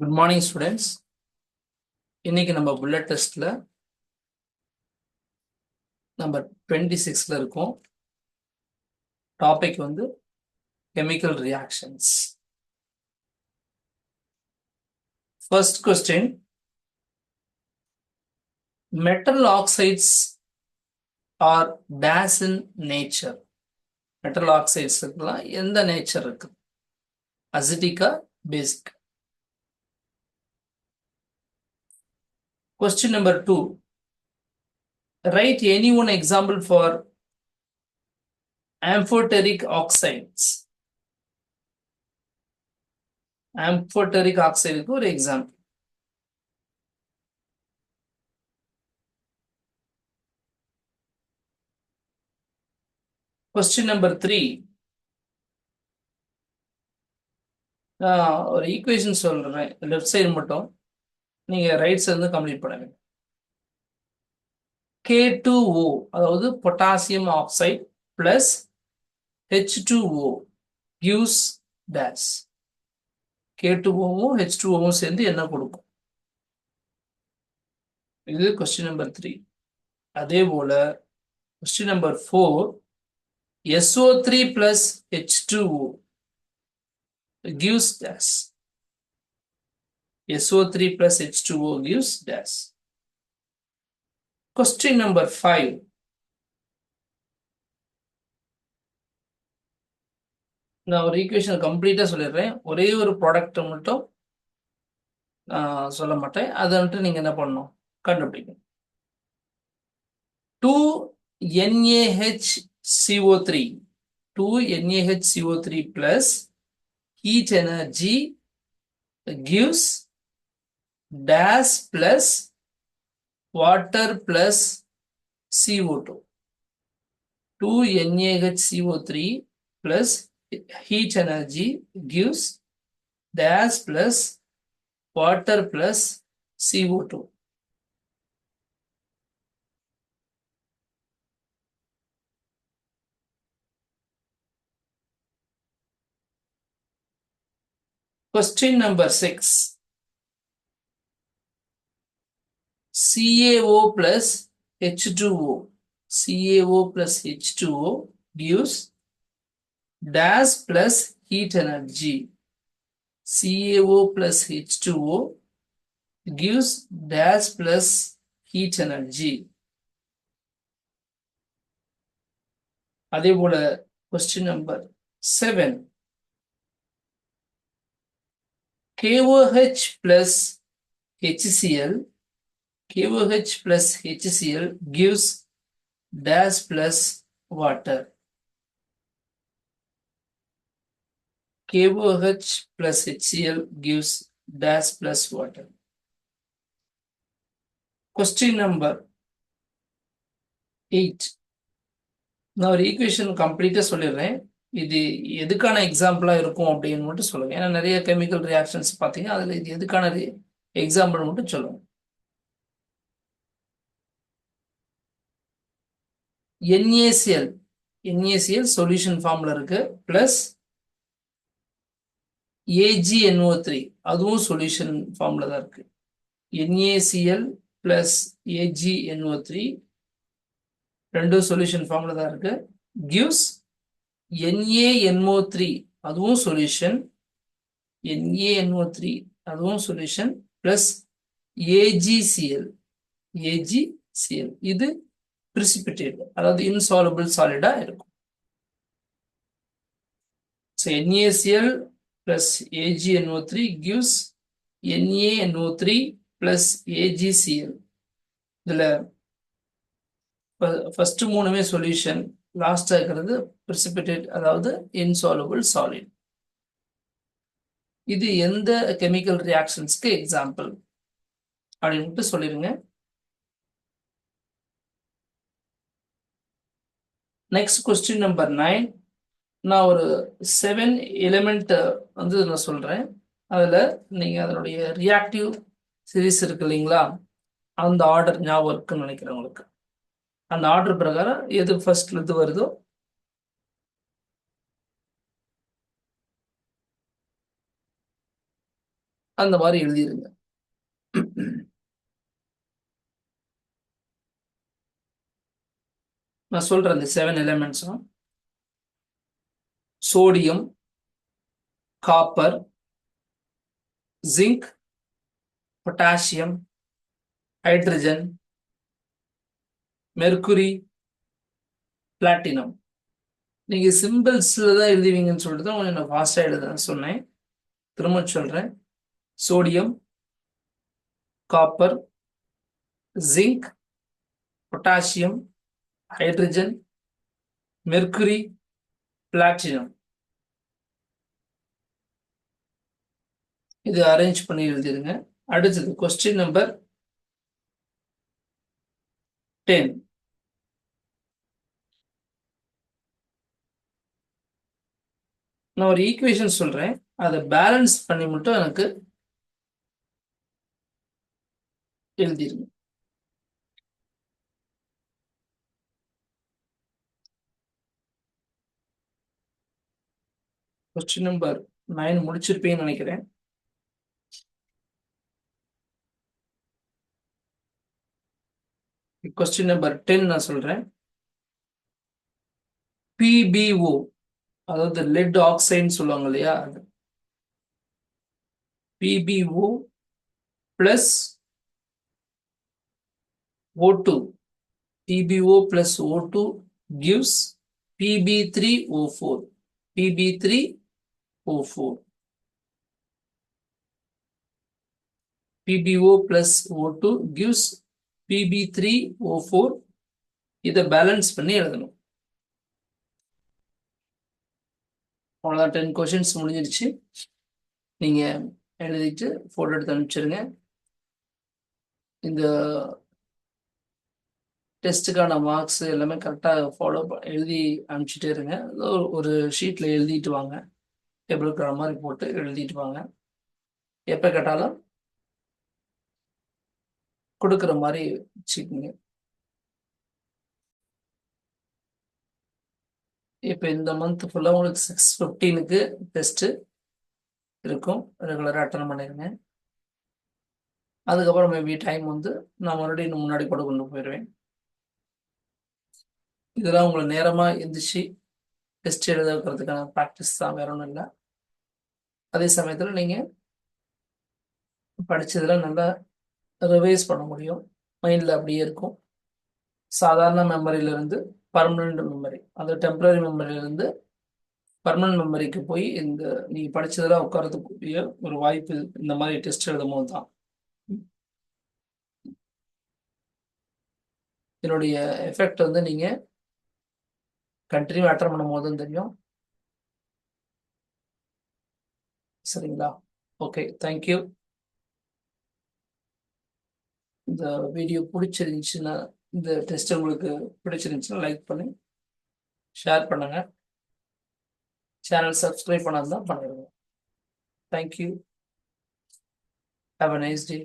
Good morning, students. இன்னைக்கு நம்ம bullet டெஸ்ட்ல நம்பர் 26ல இருக்கோம். டாபிக் வந்து chemical reactions. First question, metal oxides are base in nature. Metal ஆக்சைட்ஸ்க்குலாம் எந்த நேச்சர் இருக்கு? அசிட்டிக்கா, basic? Question number 2, write any one example for amphoteric oxides. amphoteric oxide ஒரு எக்ஸாம்பிள். Question number 3, ஒரு ஈக்குவேஷன் சொல்றேன், லெஃப்ட் சைடு மட்டும் நீங்க ரைட் சைடு வந்து கம்ப்ளீட் பண்ணுங்க. K2O அதாவது potassium oxide plus H2O gives dash. K2O H2O சேர்ந்து என்ன கொடுக்கும்? இது கொஸ்டின் நம்பர் 3. அதே போல question number 4, SO3 plus H2O gives dash. SO3 plus H2O gives dash. Question number 5, நான் ஒரு ஈக்குவேஷன் கம்ப்ளீட்டா சொல்லிடுறேன், ஒரே ஒரு ப்ராடக்ட் மட்டும் சொல்ல மாட்டேன், அதை வந்துட்டு நீங்க என்ன பண்ணணும், கண்டுபிடிக்கணும். 2NaHCO3 2NaHCO3 plus heat energy gives dash plus water plus CO2. 2NaHCO3 plus heat energy gives dash plus water plus CO2. Question number 6, CaO plus H2O. CaO plus H2O gives dash plus heat energy. CaO plus H2O gives dash plus heat energy. அதே போல question number 7, KOH plus HCl. KOH plus HCl gives dash plus water. KOH plus HCl gives dash plus water. Question number 8, நான் ஒரு equation கம்ப்ளீட்டா சொல்லிடுறேன், இது எதுக்கான எக்ஸாம்பிளா இருக்கும் அப்படின்னு மட்டும் சொல்லுங்க. ஏன்னா நிறைய கெமிக்கல் ரியாக்ஷன்ஸ் பார்த்தீங்க, அதுல இது எதுக்கான எக்ஸாம்பிள் மட்டும் சொல்லுங்க. NaCl சொல்யூஷன் ஃபார்ம்ல இருக்கு, பிளஸ் AgNO3 அதுவும் சொல்யூஷன் ஃபார்ம்ல தான் இருக்கு. NaCl பிளஸ் AgNO3 ரெண்டும் சொல்யூஷன் ஃபார்ம்ல தான் இருக்கு. gives NaNO3 அதுவும் சொல்யூஷன், NaNO3 அதுவும் சொல்யூஷன், பிளஸ் AgCl இது precipitate, அதாவது insoluble solid இருக்கும். So NaCl plus AgNO3 gives NaNO3 plus AgCl. இதுல ஃபர்ஸ்ட் மூணுமே சொல்யூஷன், லாஸ்டா இருக்கிறது precipitate, அதாவது insoluble solid. இது எந்த கெமிக்கல் ரியாக்ஷன்ஸ்க்கு எக்ஸாம்பிள் அப்படின்னு சொல்லிருங்க. நெக்ஸ்ட் கொஸ்டின் நம்பர் 9, நான் ஒரு 7 எலிமெண்ட் வந்து நான் சொல்றேன், அதுல நீங்க அதனுடைய ரியாக்டிவ் சீரிஸ் இருக்கு இல்லைங்களா, அந்த ஆர்டர் ஞாபகம் இருக்குன்னு நினைக்கிறேன் உங்களுக்கு. அந்த ஆர்டர் பிரகாரம் எது ஃபர்ஸ்ட்ல இருந்து வருதோ அந்த மாதிரி எழுதிருங்க. நான் சொல்றேன் இந்த 7 எலிமெண்ட்ஸும்: sodium, copper, zinc, potassium, hydrogen, mercury, platinum. நீங்க சிம்பிள்ஸ்ல தான் எழுதுவீங்கன்னு சொல்லிட்டு தான் கொஞ்சம் நான் ஃபாஸ்டா எழுதுன்னு சொன்னேன். திரும்ப சொல்றேன்: sodium, copper, zinc, potassium, hydrogen, mercury, platinum. இது அரேஞ்ச் பண்ணி எழுதிருங்க. அடுத்தது கொஸ்டின் நம்பர் 10. நான் ஒரு ஈக்குவேஷன் சொல்றேன், அதை பேலன்ஸ் பண்ணி மட்டும் எனக்கு எழுதிருங்க. கொஸ்டின் நம்பர் 9 முடிச்சிருப்பீங்கன்னு நினைக்கிறேன். கொஸ்டின் நம்பர் 10 நான் சொல்றேன். PbO, அதாவது லெட் ஆக்சைடுன்னு சொல்லுவாங்க இல்லையா, PbO plus O2. PbO plus O2 gives Pb3O4. Pb3O4. PbO plus O2 gives Pb3O4. இதை பேலன்ஸ் பண்ணி எழுதணும். அவ்வளோதான், 10 கொஷின்ஸ் முடிஞ்சிருச்சு. நீங்க எழுதிட்டு போட்டோ எடுத்து அனுப்பிச்சிருங்க. இந்த டெஸ்ட்டுக்கான மார்க்ஸ் எல்லாமே கரெக்டாக எழுதி அனுப்பிச்சிட்டே இருங்க. ஒரு ஷீட்டில் எழுதிட்டு வாங்க, டேபிள் இருக்கிற மாதிரி போட்டு எழுதிட்டு வாங்க. எப்போ கேட்டாலும் கொடுக்குற மாதிரி வச்சுக்கோங்க. இப்போ இந்த மந்த் ஃபுல்லாக உங்களுக்கு 6/15க்கு டெஸ்ட்டு இருக்கும். ரெகுலராக அட்டன் பண்ணிடுங்க. அதுக்கப்புறம் மேபி டைம் வந்து நான் மறுபடியும் இன்னும் முன்னாடி கூட கொண்டு போயிடுவேன். இதெல்லாம் உங்களை நேரமாக எந்திரிச்சு டெஸ்ட் எழுத வைக்கிறதுக்கான ப்ராக்டிஸ் தான், வேற ஒன்றும் இல்லை. அதே சமயத்தில் நீங்கள் படித்ததில் நல்லா ரிவைஸ் பண்ண முடியும், மைண்டில் அப்படியே இருக்கும். சாதாரண மெமரியிலிருந்து பர்மனண்ட் மெமரி, அந்த டெம்பரரி மெமரியிலிருந்து பர்மனன்ட் மெமரிக்கு போய் இந்த நீங்க படிச்சதெல்லாம் உட்காரத்துக்குரிய ஒரு வாய்ப்பு இந்த மாதிரி டெஸ்ட் எழுதும் போது தான். இதனுடைய எஃபெக்ட் வந்து நீங்க கண்டினியூ அட்டன் பண்ணும் போது தெரியும். சரிங்களா? Okay, thank you. இந்த வீடியோ பிடிச்சிருந்துச்சுன்னா, இந்த டெஸ்ட் உங்களுக்கு பிடிச்சிருந்துச்சுன்னா லைக் பண்ணி ஷேர் பண்ணுங்க. சேனல் சப்ஸ்கிரைப் பண்ணாதான் பண்ணிடுங்க. Thank you. Have a nice day.